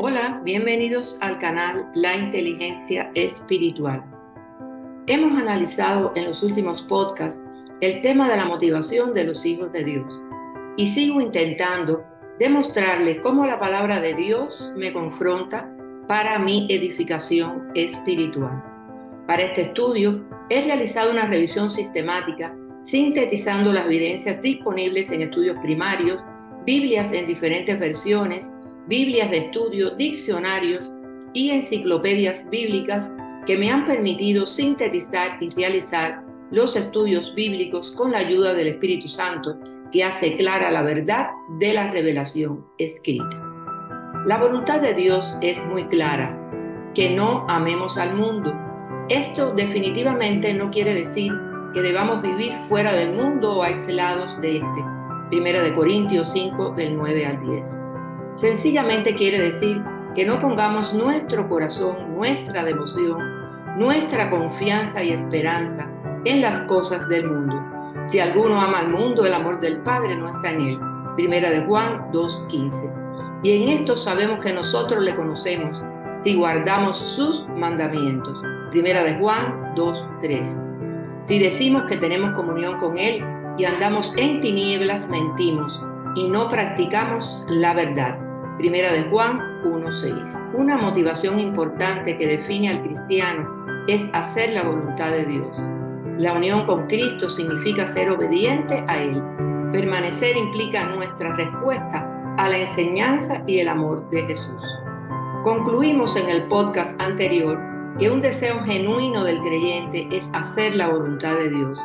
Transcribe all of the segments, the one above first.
Hola, bienvenidos al canal La Inteligencia Espiritual. Hemos analizado en los últimos podcasts el tema de la motivación de los hijos de Dios y sigo intentando demostrarle cómo la palabra de Dios me confronta para mi edificación espiritual. Para este estudio he realizado una revisión sistemática sintetizando las evidencias disponibles en estudios primarios, Biblias en diferentes versiones, Biblias de estudio, diccionarios y enciclopedias bíblicas que me han permitido sintetizar y realizar los estudios bíblicos con la ayuda del Espíritu Santo, que hace clara la verdad de la revelación escrita. La voluntad de Dios es muy clara, que no amemos al mundo. Esto definitivamente no quiere decir que debamos vivir fuera del mundo o aislados de este. 1 Corintios 5, del 9 al 10. Sencillamente quiere decir que no pongamos nuestro corazón, nuestra devoción, nuestra confianza y esperanza en las cosas del mundo. Si alguno ama al mundo, el amor del Padre no está en él. 1 Juan 2:15. Y en esto sabemos que nosotros le conocemos si guardamos sus mandamientos. 1 Juan 2:3. Si decimos que tenemos comunión con él y andamos en tinieblas, mentimos y no practicamos la verdad. 1 Juan 1:6. Una motivación importante que define al cristiano es hacer la voluntad de Dios. La unión con Cristo significa ser obediente a Él. Permanecer implica nuestra respuesta a la enseñanza y el amor de Jesús. Concluimos en el podcast anterior que un deseo genuino del creyente es hacer la voluntad de Dios.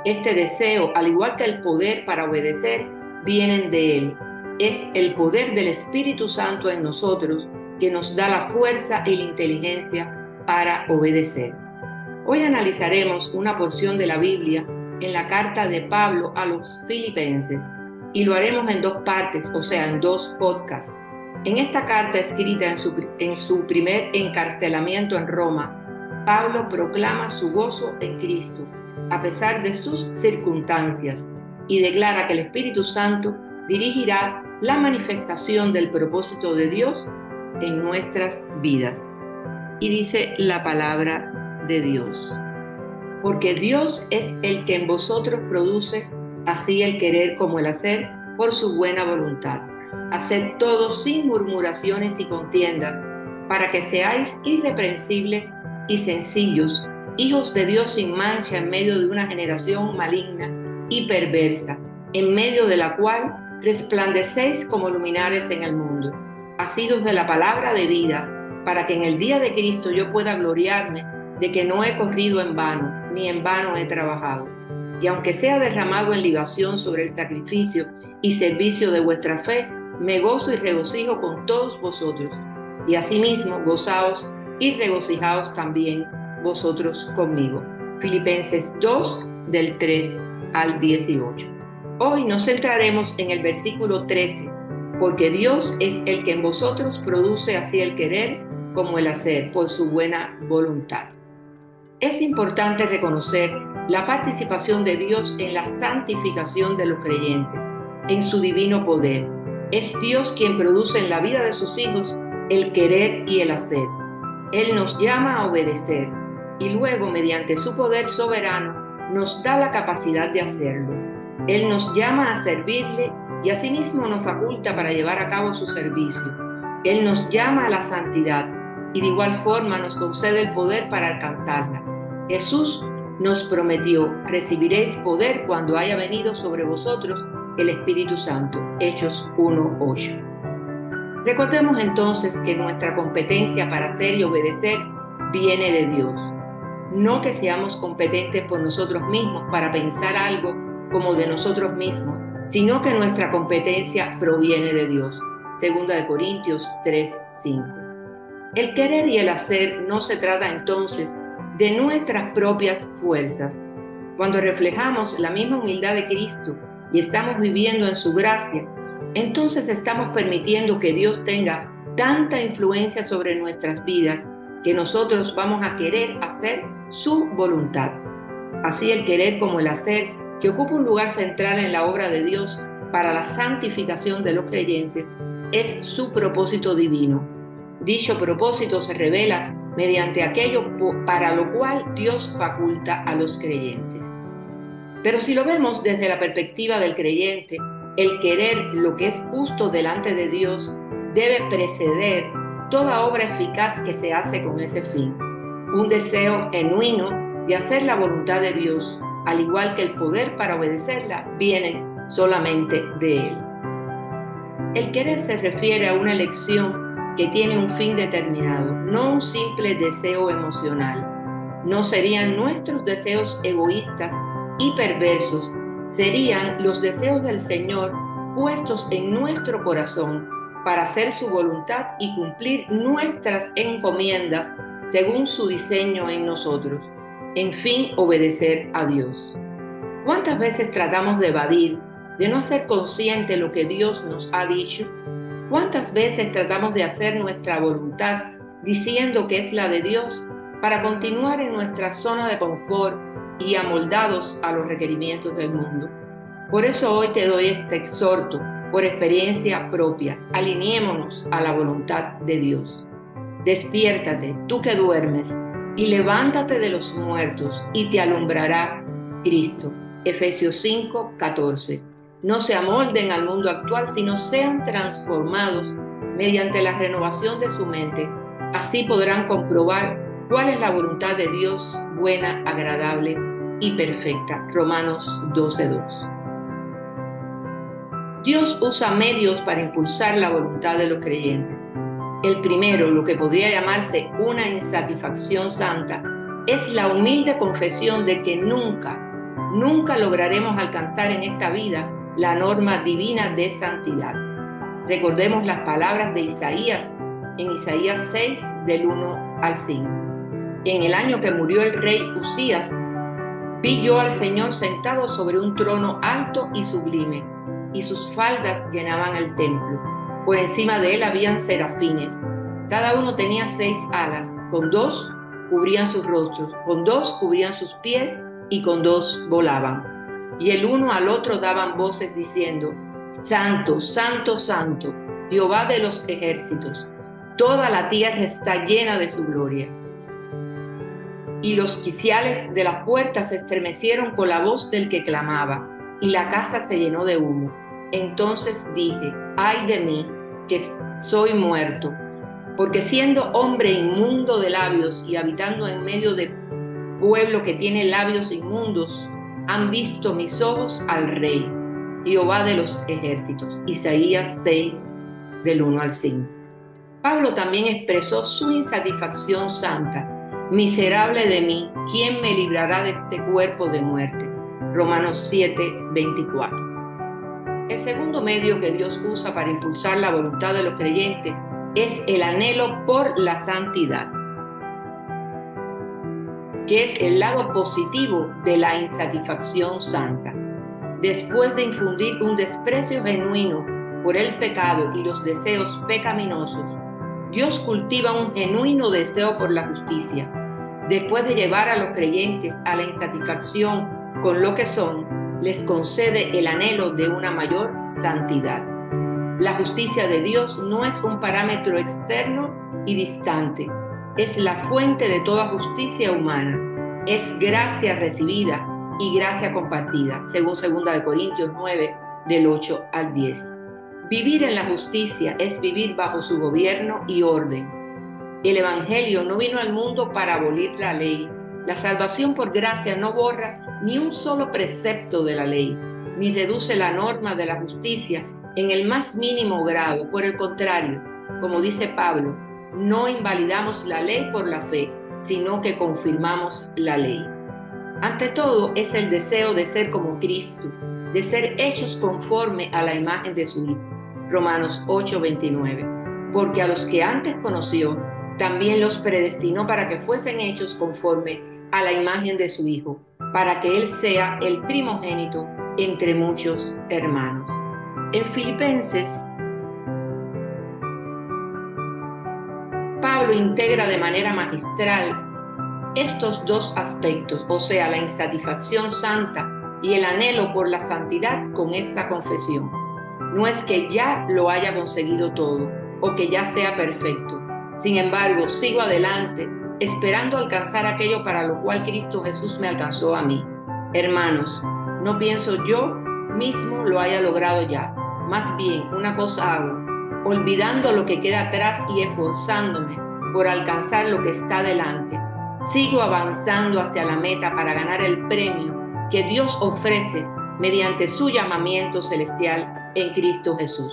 Este deseo, al igual que el poder para obedecer, vienen de Él. Es el poder del Espíritu Santo en nosotros que nos da la fuerza y la inteligencia para obedecer. Hoy analizaremos una porción de la Biblia en la carta de Pablo a los Filipenses y lo haremos en dos partes, o sea, en dos podcasts. En esta carta escrita en su primer encarcelamiento en Roma, Pablo proclama su gozo en Cristo a pesar de sus circunstancias y declara que el Espíritu Santo dirigirá la manifestación del propósito de Dios en nuestras vidas. Y dice la palabra de Dios: porque Dios es el que en vosotros produce así el querer como el hacer por su buena voluntad. Haced todo sin murmuraciones y contiendas, para que seáis irreprensibles y sencillos, hijos de Dios sin mancha en medio de una generación maligna y perversa, en medio de la cual resplandecéis como luminares en el mundo, asidos de la palabra de vida, para que en el día de Cristo yo pueda gloriarme de que no he corrido en vano, ni en vano he trabajado. Y aunque sea derramado en libación sobre el sacrificio y servicio de vuestra fe, me gozo y regocijo con todos vosotros. Y asimismo gozaos y regocijaos también vosotros conmigo. Filipenses 2, del 3 al 18. Hoy nos centraremos en el versículo 13, porque Dios es el que en vosotros produce así el querer como el hacer por su buena voluntad. Es importante reconocer la participación de Dios en la santificación de los creyentes, en su divino poder. Es Dios quien produce en la vida de sus hijos el querer y el hacer. Él nos llama a obedecer y luego, mediante su poder soberano, nos da la capacidad de hacerlo. Él nos llama a servirle y asimismo nos faculta para llevar a cabo su servicio. Él nos llama a la santidad y de igual forma nos concede el poder para alcanzarla. Jesús nos prometió: recibiréis poder cuando haya venido sobre vosotros el Espíritu Santo. Hechos 1:8. Recordemos entonces que nuestra competencia para hacer y obedecer viene de Dios. No que seamos competentes por nosotros mismos para pensar algo como de nosotros mismos, sino que nuestra competencia proviene de Dios. 2 Corintios 3:5. El querer y el hacer no se trata entonces de nuestras propias fuerzas. Cuando reflejamos la misma humildad de Cristo y estamos viviendo en su gracia, entonces estamos permitiendo que Dios tenga tanta influencia sobre nuestras vidas que nosotros vamos a querer hacer su voluntad. Así el querer como el hacer, que ocupa un lugar central en la obra de Dios para la santificación de los creyentes, es su propósito divino. Dicho propósito se revela mediante aquello para lo cual Dios faculta a los creyentes. Pero si lo vemos desde la perspectiva del creyente, el querer lo que es justo delante de Dios debe preceder toda obra eficaz que se hace con ese fin. Un deseo genuino de hacer la voluntad de Dios, al igual que el poder para obedecerla, viene solamente de Él. El querer se refiere a una elección que tiene un fin determinado, no un simple deseo emocional. No serían nuestros deseos egoístas y perversos, serían los deseos del Señor puestos en nuestro corazón para hacer su voluntad y cumplir nuestras encomiendas según su diseño en nosotros, en fin, obedecer a Dios. ¿Cuántas veces tratamos de evadir, de no hacer consciente lo que Dios nos ha dicho? ¿Cuántas veces tratamos de hacer nuestra voluntad diciendo que es la de Dios para continuar en nuestra zona de confort y amoldados a los requerimientos del mundo? Por eso hoy te doy este exhorto por experiencia propia. Alineémonos a la voluntad de Dios. Despiértate, tú que duermes, y levántate de los muertos, y te alumbrará Cristo. Efesios 5:14. No se amolden al mundo actual, sino sean transformados mediante la renovación de su mente. Así podrán comprobar cuál es la voluntad de Dios, buena, agradable y perfecta. Romanos 12:2. Dios usa medios para impulsar la voluntad de los creyentes. El primero, lo que podría llamarse una insatisfacción santa, es la humilde confesión de que nunca lograremos alcanzar en esta vida la norma divina de santidad. Recordemos las palabras de Isaías, en Isaías 6, del 1 al 5. En el año que murió el rey Usías, vi yo al Señor sentado sobre un trono alto y sublime, y sus faldas llenaban el templo. Por encima de él habían serafines. Cada uno tenía 6 alas, con 2 cubrían sus rostros, con 2 cubrían sus pies y con 2 volaban. Y el uno al otro daban voces diciendo: Santo, Santo, Santo, Jehová de los ejércitos, toda la tierra está llena de su gloria. Y los quiciales de las puertas se estremecieron con la voz del que clamaba, y la casa se llenó de humo. Entonces dije: ay de mí, que soy muerto, porque siendo hombre inmundo de labios y habitando en medio de pueblo que tiene labios inmundos, han visto mis ojos al Rey, Jehová de los ejércitos. Isaías 6, del 1 al 5. Pablo también expresó su insatisfacción santa. Miserable de mí, ¿quién me librará de este cuerpo de muerte? Romanos 7, 24. El segundo medio que Dios usa para impulsar la voluntad de los creyentes es el anhelo por la santidad, que es el lado positivo de la insatisfacción santa. Después de infundir un desprecio genuino por el pecado y los deseos pecaminosos, Dios cultiva un genuino deseo por la justicia. Después de llevar a los creyentes a la insatisfacción con lo que son, les concede el anhelo de una mayor santidad. La justicia de Dios no es un parámetro externo y distante, es la fuente de toda justicia humana, es gracia recibida y gracia compartida, según 2 Corintios 9, del 8 al 10. Vivir en la justicia es vivir bajo su gobierno y orden. El Evangelio no vino al mundo para abolir la ley. La salvación por gracia no borra ni un solo precepto de la ley, ni reduce la norma de la justicia en el más mínimo grado. Por el contrario, como dice Pablo, no invalidamos la ley por la fe, sino que confirmamos la ley. Ante todo, es el deseo de ser como Cristo, de ser hechos conforme a la imagen de su Hijo. Romanos 8:29. Porque a los que antes conoció, también los predestinó para que fuesen hechos conforme a la imagen de su Hijo, para que Él sea el primogénito entre muchos hermanos. En Filipenses, Pablo integra de manera magistral estos dos aspectos, o sea, la insatisfacción santa y el anhelo por la santidad con esta confesión. No es que ya lo haya conseguido todo o que ya sea perfecto, Sin embargo, sigo adelante, esperando alcanzar aquello para lo cual Cristo Jesús me alcanzó a mí. Hermanos, no pienso yo mismo lo haya logrado ya. Más bien, una cosa hago, olvidando lo que queda atrás y esforzándome por alcanzar lo que está delante. Sigo avanzando hacia la meta para ganar el premio que Dios ofrece mediante su llamamiento celestial en Cristo Jesús.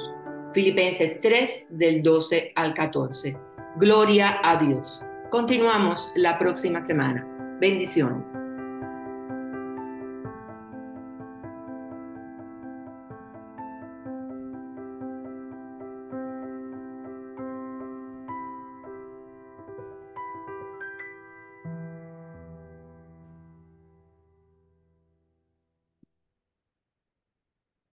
Filipenses 3, del 12 al 14. Gloria a Dios. Continuamos la próxima semana. Bendiciones.